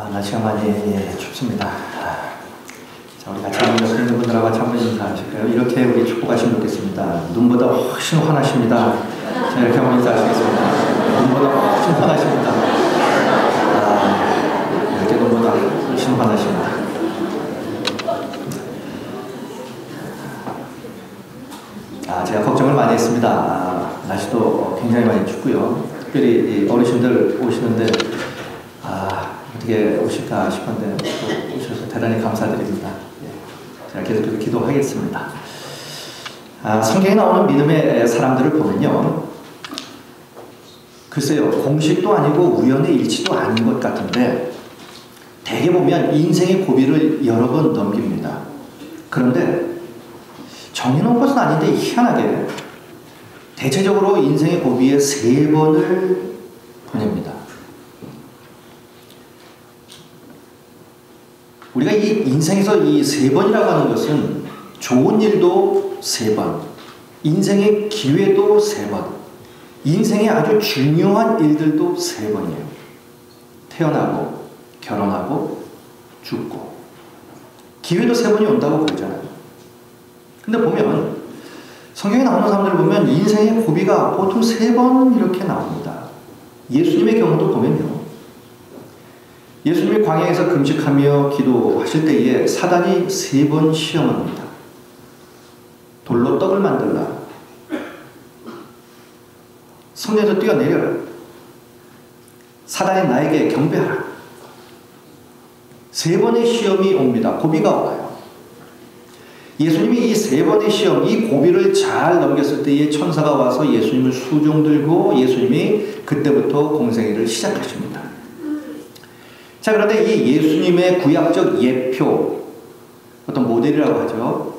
날씨가 많이 춥습니다. 자, 우리 같이 옆에 있는 분들하고 같이 한번 인사하실까요? 이렇게 우리 축복하시면 좋겠습니다. 눈보다 훨씬 환하십니다. 자, 이렇게 한번 인사하시겠습니다. 눈보다 훨씬 환하십니다. 이렇게 눈보다 훨씬 환하십니다. 제가 걱정을 많이 했습니다. 날씨도 굉장히 많이 춥고요. 특별히 어르신들 오시는데 어떻게 오실까 싶은데 또 오셔서 대단히 감사드립니다. 제가 계속해서 기도하겠습니다. 성경에 나오는 믿음의 사람들을 보면요, 글쎄요, 공식도 아니고 우연의 일치도 아닌 것 같은데 대개 보면 인생의 고비를 여러 번 넘깁니다. 그런데 정해놓은 것은 아닌데 희한하게 대체적으로 인생의 고비에 3번을 보냅니다. 우리가 이 인생에서 이 3번이라고 하는 것은 좋은 일도 3번, 인생의 기회도 3번, 인생의 아주 중요한 일들도 3번이에요. 태어나고, 결혼하고, 죽고. 기회도 3번이 온다고 그러잖아요. 근데 보면, 성경에 나오는 사람들을 보면 인생의 고비가 보통 3번 이렇게 나옵니다. 예수님의 경우도 보면요, 예수님이 광야에서 금식하며 기도하실 때에 사단이 3번 시험합니다. 돌로 떡을 만들라. 성전에서 뛰어내려라. 사단이 나에게 경배하라. 3번의 시험이 옵니다. 고비가 와요. 예수님이 이 3번의 시험, 이 고비를 잘 넘겼을 때에 천사가 와서 예수님을 수종 들고 예수님이 그때부터 공생애를 시작하십니다. 자, 그런데 이 예수님의 구약적 예표, 어떤 모델이라고 하죠.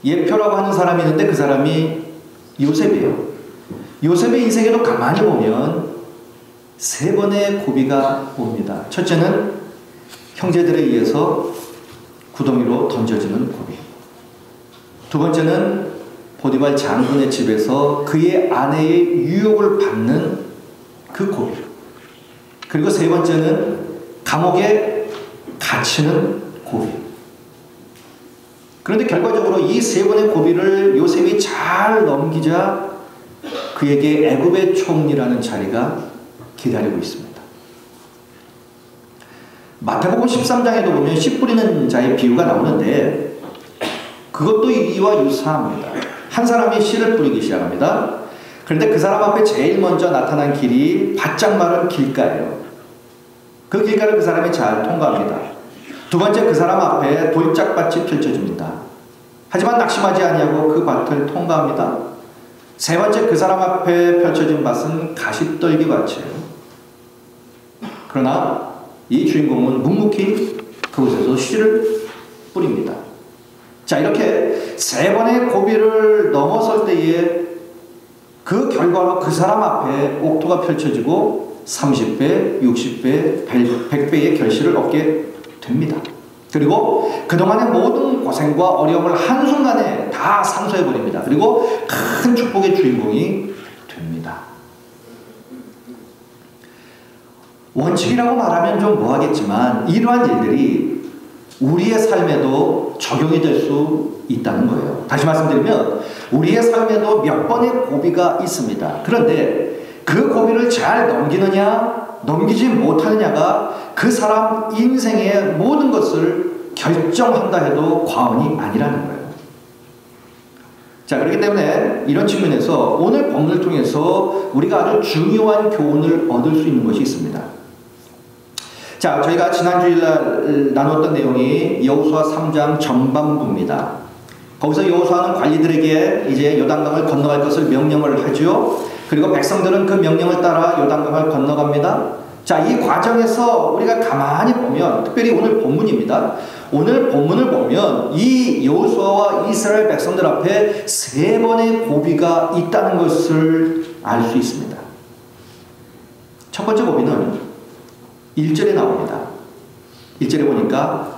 예표라고 하는 사람이 있는데 그 사람이 요셉이에요. 요셉의 인생에도 가만히 보면 3번의 고비가 옵니다. 첫째는 형제들에 의해서 구덩이로 던져지는 고비. 두 번째는 보디발 장군의 집에서 그의 아내의 유혹을 받는 그 고비. 그리고 세 번째는 감옥에 갇히는 고비. 그런데 결과적으로 이 3번의 고비를 요셉이 잘 넘기자 그에게 애굽의 총리라는 자리가 기다리고 있습니다. 마태복음 13장에도 보면 씨 뿌리는 자의 비유가 나오는데 그것도 이와 유사합니다. 한 사람이 씨를 뿌리기 시작합니다. 그런데 그 사람 앞에 제일 먼저 나타난 길이 바짝 마른 길가예요. 그 길가를 그 사람이 잘 통과합니다. 두 번째, 그 사람 앞에 돌짝밭이 펼쳐집니다. 하지만 낙심하지 아니하고 그 밭을 통과합니다. 세 번째, 그 사람 앞에 펼쳐진 밭은 가시떨기 밭이에요. 그러나 이 주인공은 묵묵히 그곳에서 씨를 뿌립니다. 자, 이렇게 3번의 고비를 넘어설 때에 그 결과로 그 사람 앞에 옥토가 펼쳐지고 30배, 60배, 100배의 결실을 얻게 됩니다. 그리고 그동안의 모든 고생과 어려움을 한순간에 다 상쇄해버립니다. 그리고 큰 축복의 주인공이 됩니다. 원칙이라고 말하면 좀 뭐하겠지만 이러한 일들이 우리의 삶에도 적용이 될 수 있다는 거예요. 다시 말씀드리면 우리의 삶에도 몇 번의 고비가 있습니다. 그런데 그 고비를 잘 넘기느냐 넘기지 못하느냐가 그 사람 인생의 모든 것을 결정한다 해도 과언이 아니라는 거예요. 자, 그렇기 때문에 이런 측면에서 오늘 본문을 통해서 우리가 아주 중요한 교훈을 얻을 수 있는 것이 있습니다. 자, 저희가 지난 주일날 나눴던 내용이 여호수아 3장 전반부입니다. 거기서 여호수아는 관리들에게 이제 요단강을 건너갈 것을 명령을 하죠. 그리고 백성들은 그 명령을 따라 요단강을 건너갑니다. 자, 이 과정에서 우리가 가만히 보면, 특별히 오늘 본문입니다. 오늘 본문을 보면 이 여호수아와 이스라엘 백성들 앞에 3번의 고비가 있다는 것을 알 수 있습니다. 첫 번째 고비는 1절에 나옵니다. 1절에 보니까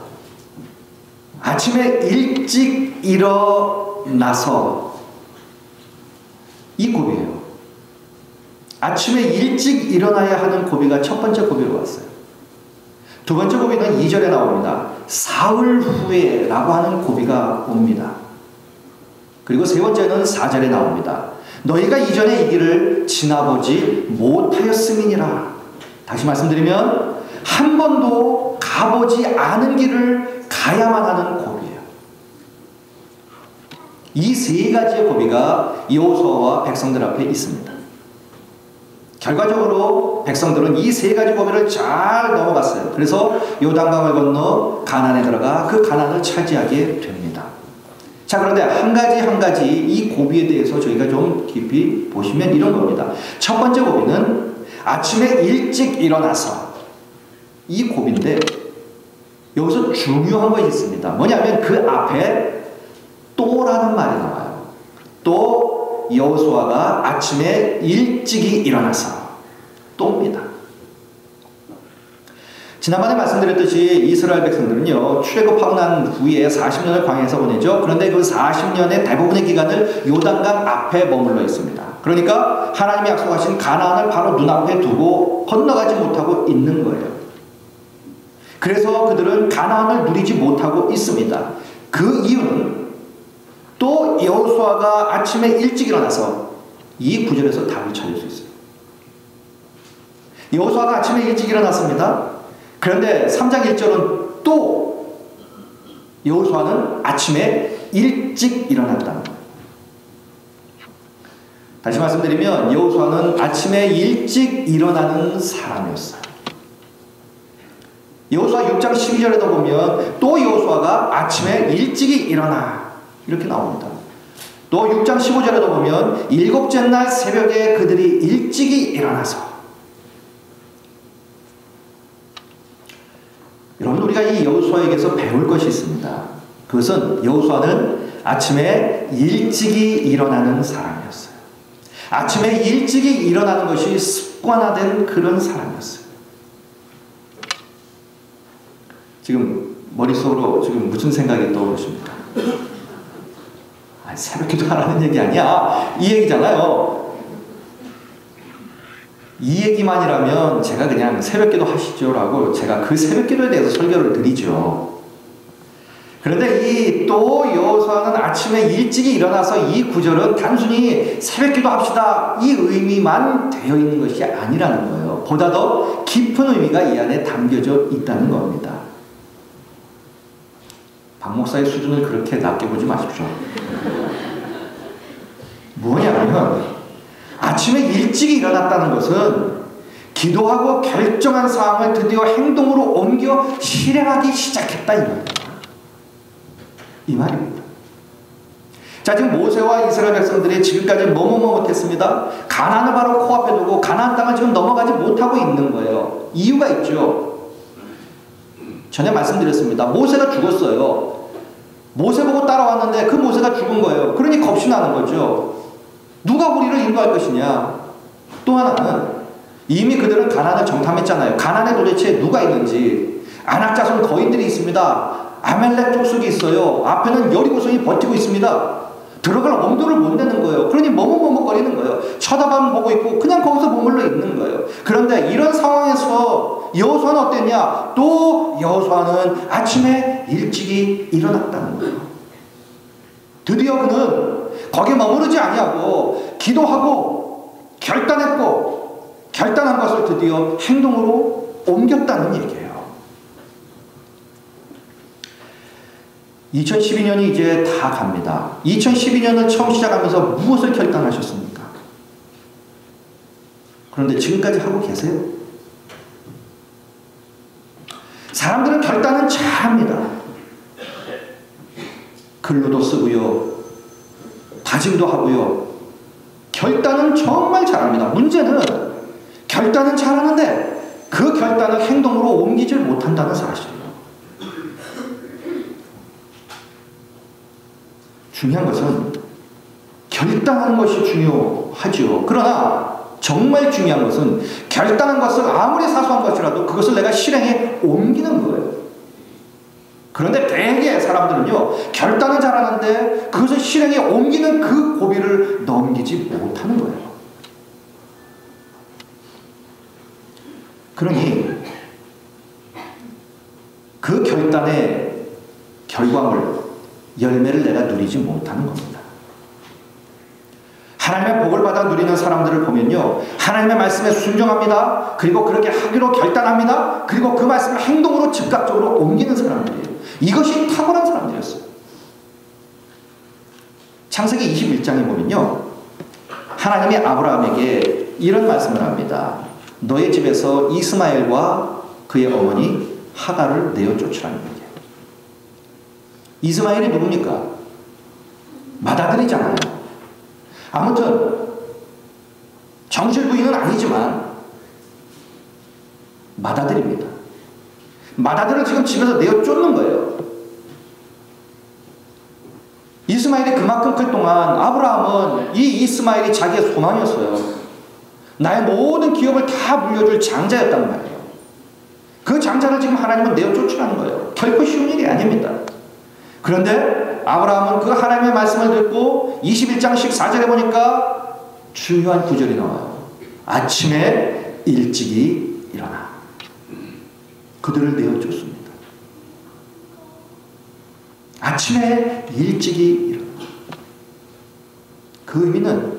아침에 일찍 일어나서, 이 고비예요. 아침에 일찍 일어나야 하는 고비가 첫 번째 고비로 왔어요. 두 번째 고비는 2절에 나옵니다. 사흘 후에 라고 하는 고비가 옵니다. 그리고 세 번째는 4절에 나옵니다. 너희가 이전에 이 길을 지나보지 못하였음이니라. 다시 말씀드리면 한 번도 가보지 않은 길을 가야만 하는 고비예요. 이 세 가지의 고비가 여호수아와 백성들 앞에 있습니다. 결과적으로 백성들은 이 세 가지 고비를 잘 넘어갔어요. 그래서 요단강을 건너 가나안에 들어가 그 가나안을 차지하게 됩니다. 자, 그런데 한 가지 이 고비에 대해서 저희가 좀 깊이 보시면 이런 겁니다. 첫 번째 고비는 아침에 일찍 일어나서, 이 고비인데 여기서 중요한 것이 있습니다. 뭐냐면 그 앞에 또라는 말이 나와요. 또 여호수아가 아침에 일찍이 일어나서, 또입니다. 지난번에 말씀드렸듯이 이스라엘 백성들은요, 출애굽하고 난 후에 40년을 광야에서 보내죠. 그런데 그 40년의 대부분의 기간을 요단강 앞에 머물러 있습니다. 그러니까 하나님이 약속하신 가나안을 바로 눈앞에 두고 건너가지 못하고 있는 거예요. 그래서 그들은 가나안을 누리지 못하고 있습니다. 그 이유는 또 여호수아가 아침에 일찍 일어나서, 이 구절에서 답을 찾을 수 있어요. 여호수아가 아침에 일찍 일어났습니다. 그런데 3장 1절은 또 여호수아는 아침에 일찍 일어났다는 거예요. 다시 말씀드리면 여호수아는 아침에 일찍 일어나는 사람이었어요. 여호수아 6장 12절에도 보면 또 여호수아가 아침에 일찍이 일어나, 이렇게 나옵니다. 또 6장 15절에도 보면 일곱째 날 새벽에 그들이 일찍이 일어나서. 여러분, 우리가 이 여호수아에게서 배울 것이 있습니다. 그것은 여호수아는 아침에 일찍이 일어나는 사람이었어요. 아침에 일찍이 일어나는 것이 습관화된 그런 사람이었어요. 지금 머릿속으로 지금 무슨 생각이 떠오르십니까? 새벽 기도하라는 얘기 아니야. 이 얘기잖아요. 이 얘기만이라면 제가 그냥 새벽기도 하시죠 라고 제가 그 새벽기도에 대해서 설교를 드리죠. 그런데 이 또 여호수아는 아침에 일찍이 일어나서, 이 구절은 단순히 새벽기도 합시다 이 의미만 되어 있는 것이 아니라는 거예요. 보다 더 깊은 의미가 이 안에 담겨져 있다는 겁니다. 박 목사의 수준을 그렇게 낮게 보지 마십시오. 뭐냐면 아침에 일찍 일어났다는 것은 기도하고 결정한 사항을 드디어 행동으로 옮겨 실행하기 시작했다, 이 말입니다. 자, 지금 모세와 이스라엘 백성들이 지금까지 뭐뭐 못했습니다. 가나안을 바로 코앞에 두고 가나안 땅을 지금 넘어가지 못하고 있는 거예요. 이유가 있죠. 전에 말씀드렸습니다. 모세가 죽었어요. 모세 보고 따라왔는데 그 모세가 죽은 거예요. 그러니 겁이 나는 거죠. 누가 우리를 인도할 것이냐. 또 하나는 이미 그들은 가나안을 정탐했잖아요. 가나안에 도대체 누가 있는지. 아낙 자손 거인들이 있습니다. 아멜렉 족속이 있어요. 앞에는 여리고성이 버티고 있습니다. 들어갈 엄두를 못 내는 거예요. 그러니 머뭇머뭇거리는 거예요. 쳐다만 보고 있고 그냥 거기서 머물러 있는 거예요. 그런데 이런 상황에서 여호수아는 어땠냐? 또 여호수아는 아침에 일찍이 일어났다는 거예요. 드디어 그는 거기에 머무르지 아니하고 기도하고 결단한 것을 드디어 행동으로 옮겼다는 얘기예요. 2012년이 이제 다 갑니다. 2012년을 처음 시작하면서 무엇을 결단하셨습니까? 그런데 지금까지 하고 계세요? 사람들은 결단은 잘합니다. 글로도 쓰고요. 다짐도 하고요. 결단은 정말 잘합니다. 문제는 결단은 잘하는데 그 결단을 행동으로 옮기질 못한다는 사실이에요. 중요한 것은 결단하는 것이 중요하죠. 그러나 정말 중요한 것은 결단한 것을 아무리 사소한 것이라도 그것을 내가 실행에 옮기는 거예요. 그런데 대개 사람들은요, 결단은 잘하는데 그것을 실행에 옮기는 그 고비를 넘기지 못하는 거예요. 그러니 그 결단의 결과물, 열매를 내가 누리지 못하는 겁니다. 하나님의 복을 받아 누리는 사람들을 보면요, 하나님의 말씀에 순종합니다. 그리고 그렇게 하기로 결단합니다. 그리고 그 말씀을 행동으로 즉각적으로 옮기는 사람들이에요. 이것이 탁월한 사람들이었어요. 창세기 21장에 보면요, 하나님이 아브라함에게 이런 말씀을 합니다. 너의 집에서 이스마엘과 그의 어머니 하갈을 내어 쫓으라는 얘기예요. 이스마엘이 누굽니까? 맏아들이잖아요. 아무튼 정실 부인은 아니지만 맏아들입니다. 맏아들을 지금 집에서 내어 쫓는 거예요. 이스마엘이 그만큼 클 동안 아브라함은 이 이스마엘이 자기의 소망이었어요. 나의 모든 기업을 다 물려줄 장자였단 말이에요. 그 장자를 지금 하나님은 내어 쫓으라는 거예요. 결코 쉬운 일이 아닙니다. 그런데 아브라함은 그 하나님의 말씀을 듣고 21장 14절에 보니까 중요한 구절이 나와요. 아침에 일찍이 일어나 그들을 내어 쫓습니다. 아침에 일찍이 일어나. 그 의미는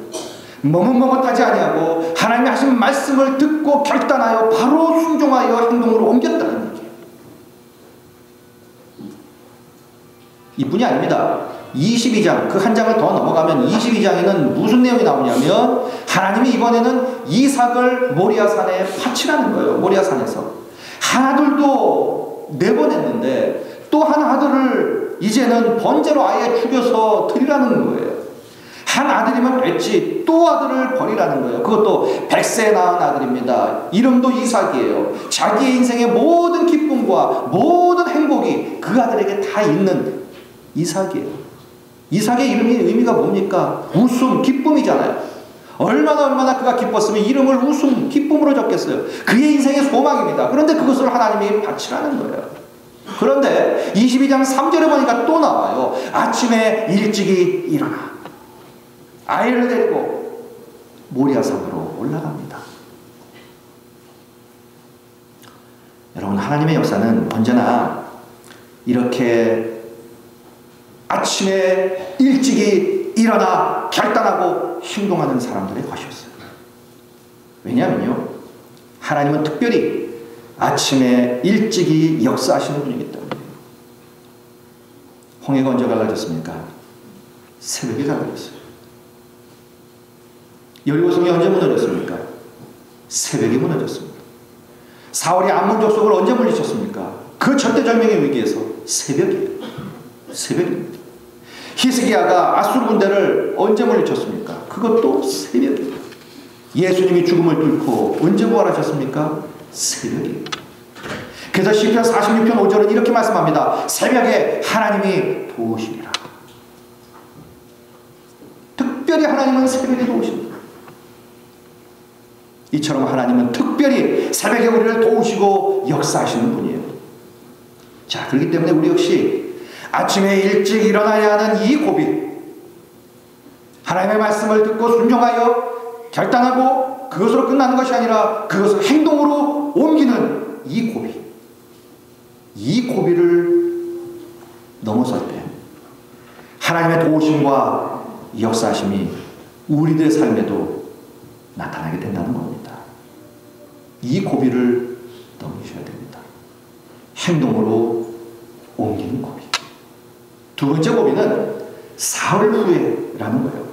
머뭇머뭇하지 아니하고 하나님이 하신 말씀을 듣고 결단하여 바로 순종하여 행동으로 옮겼다는 얘기예요. 이뿐이 아닙니다. 22장, 그 한 장을 더 넘어가면 22장에는 무슨 내용이 나오냐면 하나님이 이번에는 이삭을 모리아산에 바치라는 거예요. 모리아산에서 하나둘도 내보냈는데 또 한 아들을 이제는 번제로 아예 죽여서 드리라는 거예요. 한 아들이면 됐지 또 아들을 버리라는 거예요. 그것도 100세에 낳은 아들입니다. 이름도 이삭이에요. 자기의 인생의 모든 기쁨과 모든 행복이 그 아들에게 다 있는 이삭이에요. 이삭의 이름이 의미가 뭡니까? 웃음, 기쁨이잖아요. 얼마나 그가 기뻤으면 이름을 웃음, 기쁨으로 적겠어요. 그의 인생의 소망입니다. 그런데 그것을 하나님이 바치라는 거예요. 그런데 22장 3절에 보니까 또 나와요. 아침에 일찍이 일어나 아이를 데리고 모리아산으로 올라갑니다. 여러분, 하나님의 역사는 언제나 이렇게 아침에 일찍이 일어나 결단하고 행동하는 사람들의 것이었어요. 왜냐하면요, 하나님은 특별히 아침에 일찍이 역사하시는 분이기 때문에. 홍해가 언제 갈라졌습니까? 새벽에 갈라졌어요. 여리고성이 언제 무너졌습니까? 새벽에 무너졌습니다. 사울이 암몬 족속을 언제 물리쳤습니까? 그 절대절명의 위기에서 새벽이에요. 새벽입니다. 히스기야가 아수르 군대를 언제 물리쳤습니까? 그것도 새벽이에요. 예수님이 죽음을 뚫고 언제 부활하셨습니까? 새벽이에요. 그래서 시편 46편 5절은 이렇게 말씀합니다. 새벽에 하나님이 도우시리라. 특별히 하나님은 새벽에 도우십니다. 이처럼 하나님은 특별히 새벽에 우리를 도우시고 역사하시는 분이에요. 자, 그렇기 때문에 우리 역시 아침에 일찍 일어나야 하는 이 고비, 하나님의 말씀을 듣고 순종하여 결단하고 그것으로 끝나는 것이 아니라 그것을 행동으로 옮기는 이 고비, 이 고비를 넘어설 때 하나님의 도우심과 역사하심이 우리들의 삶에도 나타나게 된다는 겁니다. 이 고비를 넘으셔야 됩니다. 행동으로 옮기는 고비. 두 번째 고비는 사흘 후에라는 거예요.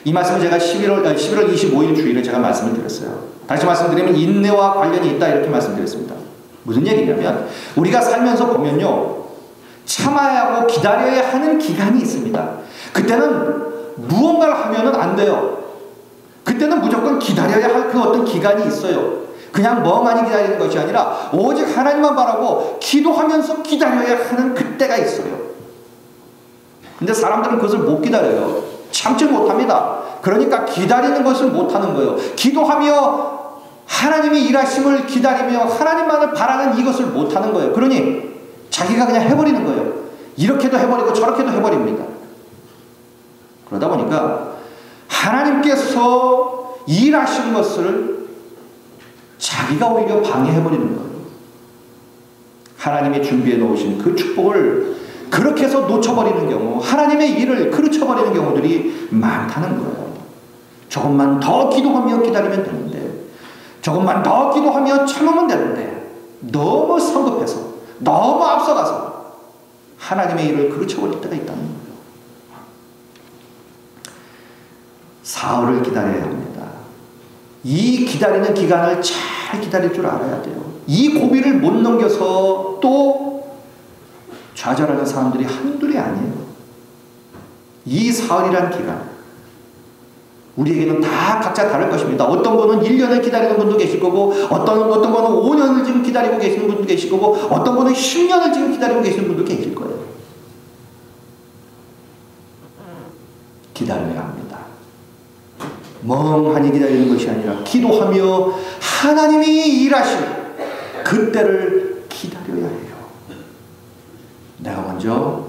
이 말씀은 제가 11월 25일 주일에 제가 말씀을 드렸어요. 다시 말씀드리면 인내와 관련이 있다 이렇게 말씀드렸습니다. 무슨 얘기냐면 우리가 살면서 보면요, 참아야 하고 기다려야 하는 기간이 있습니다. 그때는 무언가를 하면은 안 돼요. 그때는 무조건 기다려야 할 그 어떤 기간이 있어요. 그냥 멍하니 기다리는 것이 아니라 오직 하나님만 바라고 기도하면서 기다려야 하는 그때가 있어요. 근데 사람들은 그것을 못 기다려요. 참지 못합니다. 그러니까 기다리는 것을 못하는 거예요. 기도하며 하나님이 일하심을 기다리며 하나님만을 바라는 이것을 못하는 거예요. 그러니 자기가 그냥 해버리는 거예요. 이렇게도 해버리고 저렇게도 해버립니다. 그러다 보니까 하나님께서 일하신 것을 자기가 오히려 방해해버리는 거예요. 하나님이 준비해 놓으신 그 축복을 그렇게 해서 놓쳐버리는 경우, 하나님의 일을 그르쳐버리는 경우들이 많다는 거예요. 조금만 더 기도하며 기다리면 되는데, 조금만 더 기도하며 참으면 되는데, 너무 성급해서, 너무 앞서가서 하나님의 일을 그르쳐버릴 때가 있다는 거예요. 사흘을 기다려야 합니다. 이 기다리는 기간을 잘 기다릴 줄 알아야 돼요. 이 고비를 못 넘겨서 또 좌절하는 사람들이 한둘이 아니에요. 이 사흘이란 기간, 우리에게는 다 각자 다를 것입니다. 어떤 분은 1년을 기다리는 분도 계실 거고, 어떤 분은 5년을 지금 기다리고 계시는 분도 계실 거고, 어떤 분은 10년을 지금 기다리고 계시는 분도 계실 거예요. 기다려야 합니다. 멍하니 기다리는 것이 아니라 기도하며 하나님이 일하실 그때를 기다려야 해요. 내가 먼저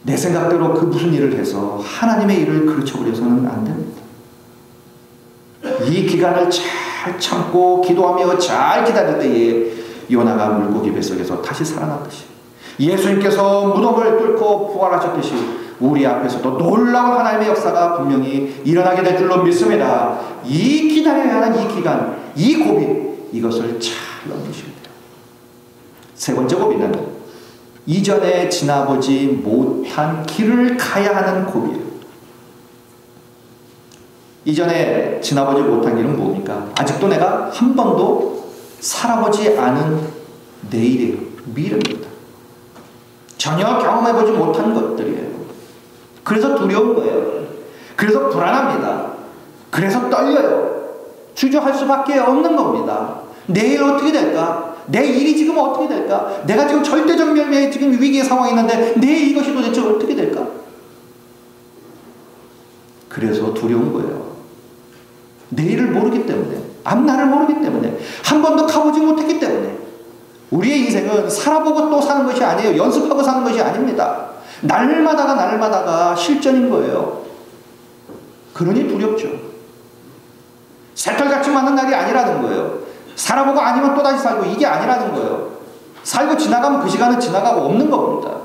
내 생각대로 그 무슨 일을 해서 하나님의 일을 그르쳐버려서는 안 됩니다. 이 기간을 잘 참고 기도하며 잘 기다릴 때에 요나가 물고기 뱃속에서 다시 살아났듯이, 예수님께서 무덤을 뚫고 부활하셨듯이 우리 앞에서도 놀라운 하나님의 역사가 분명히 일어나게 될 줄로 믿습니다. 이 기다려야 하는 이 기간, 이 고비, 이것을 잘 넘기셔야 돼요. 세 번째 고비는 이전에 지나보지 못한 길을 가야 하는 고비예요. 이전에 지나보지 못한 길은 뭡니까? 아직도 내가 한 번도 살아보지 않은 내일이에요. 미래입니다. 전혀 경험해보지 못한 것들이에요. 그래서 두려운 거예요. 그래서 불안합니다. 그래서 떨려요. 주저할 수밖에 없는 겁니다. 내일 어떻게 될까? 내 일이 지금 어떻게 될까? 내가 지금 절대적 멸망의 지금 위기의 상황에 있는데 내일 이것이 도대체 어떻게 될까? 그래서 두려운 거예요. 내일을 모르기 때문에, 앞날을 모르기 때문에, 한 번도 가보지 못했기 때문에. 우리의 인생은 살아보고 또 사는 것이 아니에요. 연습하고 사는 것이 아닙니다. 날마다가 실전인 거예요. 그러니 두렵죠. 새털같이 맞는 날이 아니라는 거예요. 살아보고 아니면 또다시 살고, 이게 아니라는 거예요. 살고 지나가면 그 시간은 지나가고 없는 겁니다.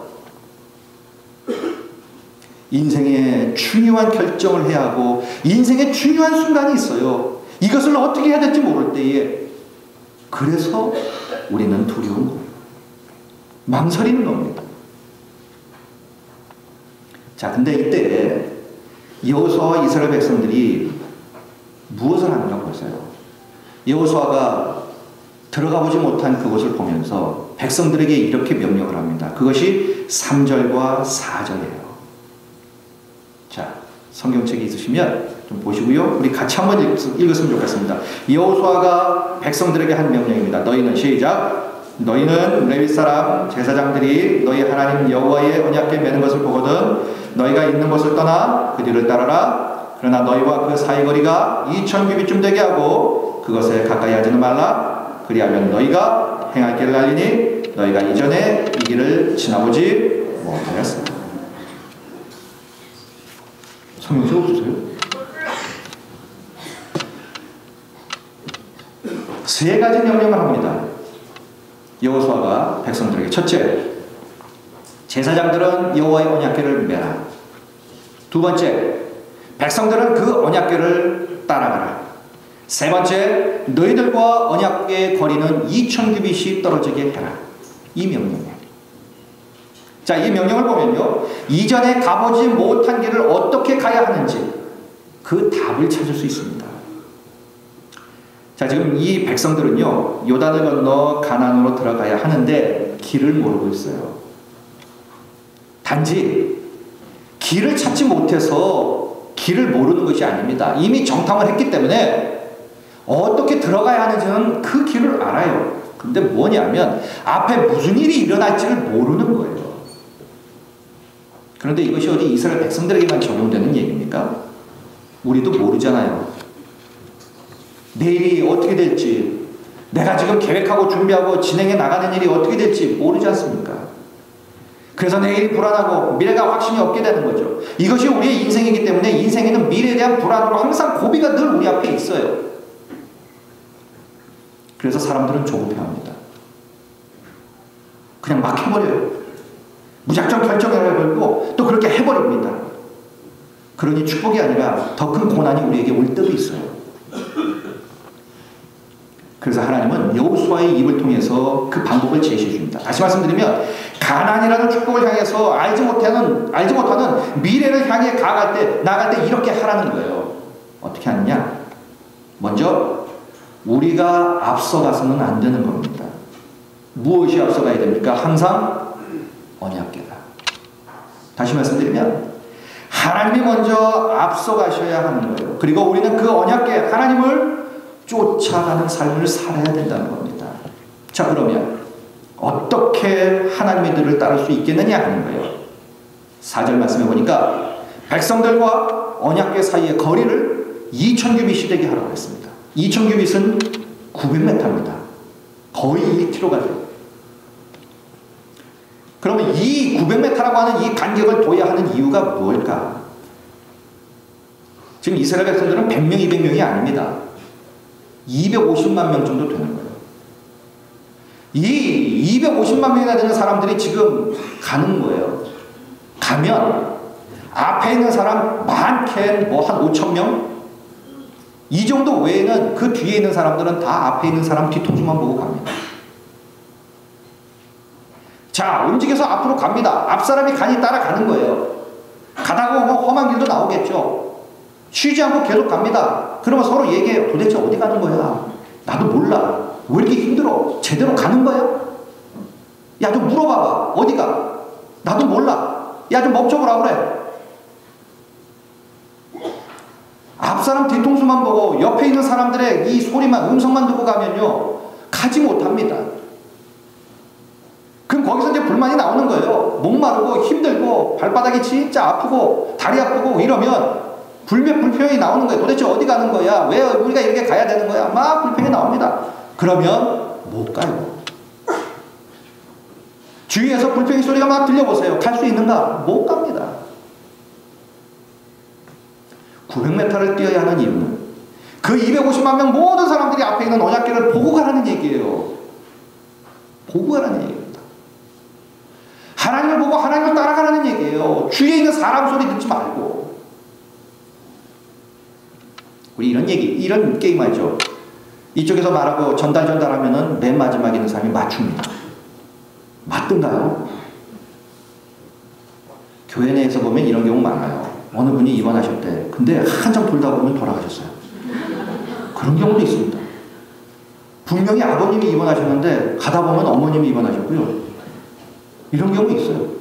인생의 중요한 결정을 해야 하고 인생의 중요한 순간이 있어요. 이것을 어떻게 해야 될지 모를 때에, 그래서 우리는 두려운 거예요. 망설이는 겁니다. 자, 근데 이때 여호수아와 이스라엘 백성들이 무엇을 하는가 보세요. 여호수아가 들어가 보지 못한 그곳을 보면서 백성들에게 이렇게 명령을 합니다. 그것이 3절과 4절이에요. 자, 성경책이 있으시면 좀 보시고요. 우리 같이 한번 읽었으면 좋겠습니다. 여호수아가 백성들에게 한 명령입니다. 너희는 시작. 너희는 레위 사람 제사장들이 너희 하나님 여호와의 언약궤 매는 것을 보거든 너희가 있는 곳을 떠나 그 뒤를 따라라. 그러나 너희와 그 사이거리가 2000규빗쯤 되게 하고 그것에 가까이 하지는 말라. 그리하면 너희가 행할 길을 알리니 너희가 이전에 이 길을 지나보지 못하였으나. 성경책 없으세요? 세 가지 명령을 합니다. 여호수아가 백성들에게 첫째, 제사장들은 여호와의 언약궤를 매라. 두 번째, 백성들은 그 언약궤를 따라가라. 세 번째, 너희들과 언약궤의 거리는 2000규빗이 떨어지게 해라. 이 명령이에요. 자, 이 명령을 보면요, 이전에 가보지 못한 길을 어떻게 가야 하는지 그 답을 찾을 수 있습니다. 자, 지금 이 백성들은요, 요단을 건너 가나안으로 들어가야 하는데 길을 모르고 있어요. 단지 길을 찾지 못해서 길을 모르는 것이 아닙니다. 이미 정탐을 했기 때문에 어떻게 들어가야 하는지는 그 길을 알아요. 근데 뭐냐면 앞에 무슨 일이 일어날지를 모르는 거예요. 그런데 이것이 어디 이스라엘 백성들에게만 적용되는 얘기입니까? 우리도 모르잖아요. 내일이 어떻게 될지, 내가 지금 계획하고 준비하고 진행해 나가는 일이 어떻게 될지 모르지 않습니까? 그래서 내일이 불안하고 미래가 확신이 없게 되는 거죠. 이것이 우리의 인생이기 때문에 인생에는 미래에 대한 불안으로 항상 고비가 늘 우리 앞에 있어요. 그래서 사람들은 조급해합니다. 그냥 막 해버려요. 무작정 결정을 해버리고 또 그렇게 해버립니다. 그러니 축복이 아니라 더 큰 고난이 우리에게 올 때도 있어요. 그래서 하나님은 여호수아의 입을 통해서 그 방법을 제시해 줍니다. 다시 말씀드리면 가나안이라는 축복을 향해서 알지 못하는 미래를 향해 나아갈 때 이렇게 하라는 거예요. 어떻게 하느냐? 먼저 우리가 앞서가서는 안 되는 겁니다. 무엇이 앞서가야 됩니까? 항상 언약궤다. 다시 말씀드리면 하나님이 먼저 앞서가셔야 하는 거예요. 그리고 우리는 그 언약궤 하나님을 쫓아가는 삶을 살아야 된다는 겁니다. 자, 그러면 어떻게 하나님의 뜻을 따를 수 있겠느냐 하는 거예요. 4절 말씀해 보니까 백성들과 언약궤 사이의 거리를 2000규빗이 되게 하라고 했습니다. 2000규빗은 900m입니다. 거의 1km가 돼요. 그러면 이 900m라고 하는 이 간격을 둬야 하는 이유가 무엇일까? 지금 이스라엘 백성들은 100명, 200명이 아닙니다. 250만 명 정도 되는 거예요. 이 250만 명이나 되는 사람들이 지금 가는 거예요. 가면 앞에 있는 사람 많게 뭐 한 5천 명? 이 정도 외에는 그 뒤에 있는 사람들은 다 앞에 있는 사람 뒤통수만 보고 갑니다. 자, 움직여서 앞으로 갑니다. 앞 사람이 간이 따라가는 거예요. 가다가 보면 험한 길도 나오겠죠. 쉬지 않고 계속 갑니다. 그러면 서로 얘기해요. 도대체 어디 가는 거야? 나도 몰라. 왜 이렇게 힘들어? 제대로 가는 거야? 야, 좀 물어봐봐. 어디가? 나도 몰라. 야, 좀 멈춰보라 그래. 앞 사람 뒤통수만 보고 옆에 있는 사람들의 이 소리만, 음성만 듣고 가면요, 가지 못합니다. 그럼 거기서 이제 불만이 나오는 거예요. 목마르고 힘들고 발바닥이 진짜 아프고 다리 아프고 이러면 불평이 나오는 거예요. 도대체 어디 가는 거야? 왜 우리가 이렇게 가야 되는 거야? 막 불평이 나옵니다. 그러면 못 가요. 주위에서 불평의 소리가 막 들려보세요. 갈 수 있는가? 못 갑니다. 900m를 뛰어야 하는 이유는 그 250만 명 모든 사람들이 앞에 있는 언약궤를 보고 가라는 얘기예요. 보고 가라는 얘기입니다. 하나님을 보고 하나님을 따라가라는 얘기예요. 주위에 있는 사람 소리 듣지 말고. 우리 이런 게임 하죠. 이쪽에서 말하고 전달하면은 맨 마지막에 있는 사람이 맞춥니다. 맞던가요? 교회 내에서 보면 이런 경우 많아요. 어느 분이 입원하셨대. 근데 한참 돌다 보면 돌아가셨어요. 그런 경우도 있습니다. 분명히 아버님이 입원하셨는데 가다 보면 어머님이 입원하셨고요. 이런 경우 있어요.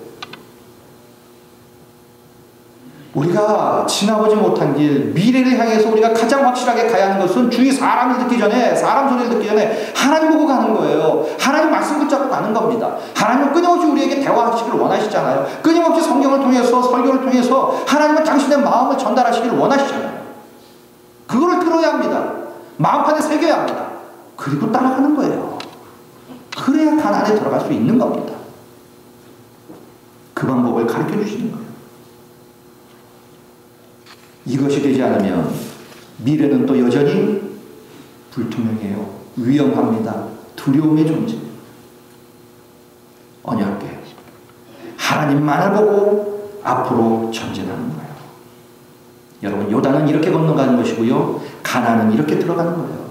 우리가 지나보지 못한 길, 미래를 향해서 우리가 가장 확실하게 가야 하는 것은 주위 사람을 듣기 전에, 사람 소리를 듣기 전에 하나님 보고 가는 거예요. 하나님 말씀 붙잡고 가는 겁니다. 하나님은 끊임없이 우리에게 대화하시기를 원하시잖아요. 끊임없이 성경을 통해서, 설교를 통해서 하나님은 당신의 마음을 전달하시기를 원하시잖아요. 그거를 들어야 합니다. 마음판에 새겨야 합니다. 그리고 따라가는 거예요. 그래야 가나안에 들어갈 수 있는 겁니다. 그 방법을 가르쳐 주시는 거예요. 이것이 되지 않으면 미래는 또 여전히 불투명해요. 위험합니다. 두려움의 존재. 언약궤. 하나님만을 보고 앞으로 전진하는 거예요. 여러분, 요단은 이렇게 건너가는 것이고요. 가나안은 이렇게 들어가는 거예요.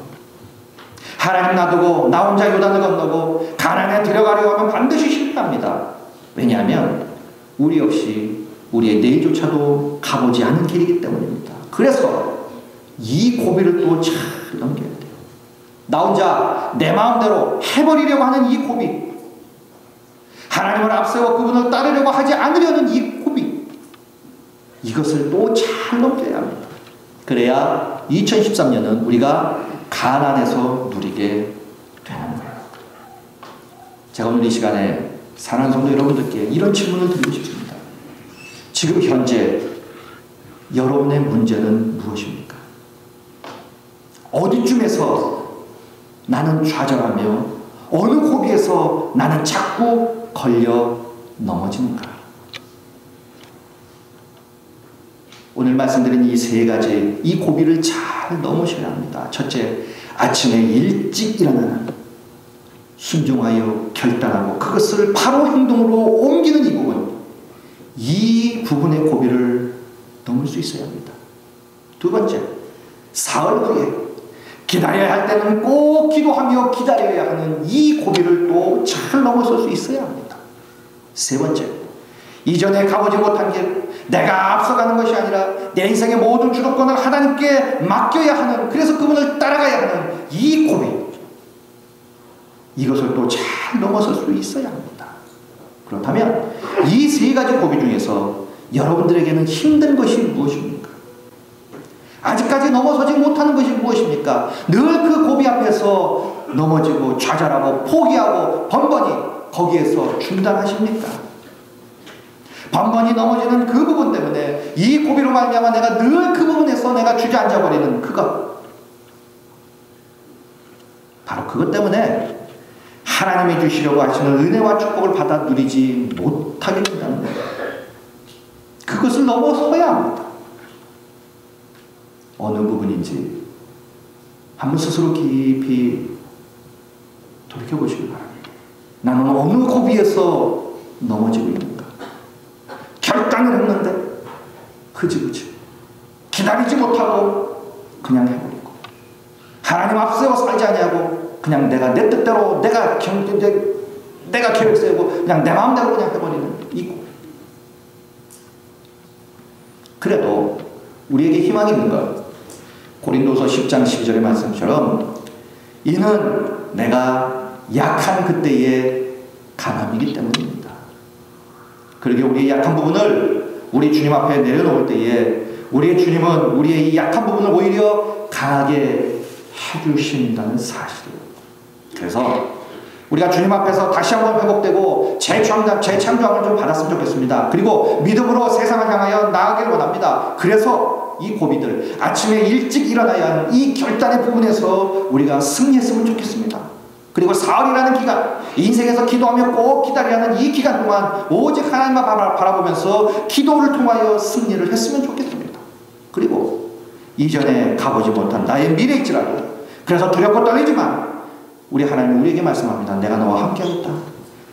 하나님 놔두고 나 혼자 요단을 건너고 가나안에 들어가려고 하면 반드시 실패합니다. 왜냐하면 우리 역시 우리의 내일조차도 가보지 않은 길이기 때문입니다. 그래서 이 고비를 또 잘 넘겨야 돼요. 나 혼자 내 마음대로 해버리려고 하는 이 고비, 하나님을 앞세워 그분을 따르려고 하지 않으려는 이 고비, 이것을 또 잘 넘겨야 합니다. 그래야 2013년은 우리가 가나안에서 누리게 되는 거예요. 제가 오늘 이 시간에 사랑하는 성도 여러분들께 이런 질문을 드리고 싶습니다. 지금 현재 여러분의 문제는 무엇입니까? 어디쯤에서 나는 좌절하며 어느 고비에서 나는 자꾸 걸려 넘어지는가? 오늘 말씀드린 이 세 가지, 이 고비를 잘 넘으셔야 합니다. 첫째, 아침에 일찍 일어나는 순종하여 결단하고 그것을 바로 행동으로 옮기는 이 부분의 고비를 넘을 수 있어야 합니다. 두 번째, 사흘 후에 기다려야 할 때는 꼭 기도하며 기다려야 하는 이 고비를 또 잘 넘어설 수 있어야 합니다. 세 번째, 이전에 가보지 못한 길, 내가 앞서가는 것이 아니라 내 인생의 모든 주도권을 하나님께 맡겨야 하는, 그래서 그분을 따라가야 하는 이 고비, 이것을 또 잘 넘어설 수 있어야 합니다. 그렇다면 이 세 가지 고비 중에서 여러분들에게는 힘든 것이 무엇입니까? 아직까지 넘어서지 못하는 것이 무엇입니까? 늘 그 고비 앞에서 넘어지고 좌절하고 포기하고 번번이 거기에서 중단하십니까? 번번이 넘어지는 그 부분 때문에 이 고비로 말미암아 내가 늘 그 부분에서 내가 주저앉아 버리는 그것, 바로 그것 때문에 하나님이 주시려고 하시는 은혜와 축복을 받아 누리지 못하게 된다는 거예요. 그것을 넘어서야 합니다. 어느 부분인지 한번 스스로 깊이 돌이켜보시기 바랍니다. 나는 어느 고비에서 넘어지고 있는가? 결단을 했는데 흐지부지 기다리지 못하고 그냥 해버리고, 하나님 앞세워 살지 아니하고 그냥 내가 내 뜻대로 내가 계획 세우고 그냥 내 마음대로 그냥 해버리는 이 고비. 그래도 우리에게 희망이 있는 것, 고린도서 10장 12절의 말씀처럼 이는 내가 약한 그때의 강함이기 때문입니다. 그러게 우리의 약한 부분을 우리 주님 앞에 내려놓을 때에 우리의 주님은 우리의 이 약한 부분을 오히려 강하게 해주신다는 사실이에요. 그래서 우리가 주님 앞에서 다시 한번 회복되고 재창조함을 좀 받았으면 좋겠습니다. 그리고 믿음으로 세상을 향하여 나아가기를 원합니다. 그래서 이 고비들, 아침에 일찍 일어나야 하는 이 결단의 부분에서 우리가 승리했으면 좋겠습니다. 그리고 사흘이라는 기간, 인생에서 기도하며 꼭 기다려야 하는 이 기간 동안 오직 하나님만 바라보면서 기도를 통하여 승리를 했으면 좋겠습니다. 그리고 이전에 가보지 못한 나의 미래일지라도, 그래서 두렵고 떨리지만 우리 하나님은 우리에게 말씀합니다. 내가 너와 함께하겠다.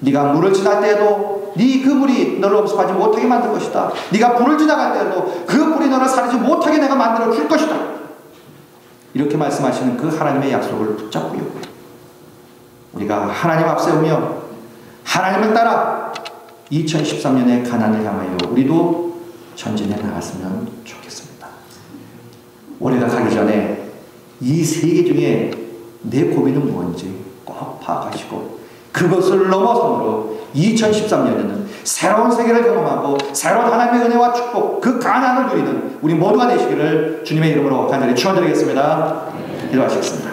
네가 물을 지날 때에도 네 그 물이 너를 엄습하지 못하게 만들 것이다. 네가 불을 지나갈 때에도 그 불이 너를 사르지 못하게 내가 만들어 줄 것이다. 이렇게 말씀하시는 그 하나님의 약속을 붙잡고요, 우리가 하나님 앞세우며 하나님을 따라 2013년의 가나안을 향하여 우리도 전진해 나갔으면 좋겠습니다. 올해가 가기 전에 이 세 개 중에 내 고비는 무엇인지 꼭 파악하시고 그것을 넘어섬으로 2013년에는 새로운 세계를 경험하고 새로운 하나님의 은혜와 축복, 그 가나안을 누리는 우리 모두가 되시기를 주님의 이름으로 간절히 축원드리겠습니다. 기도하시겠습니다.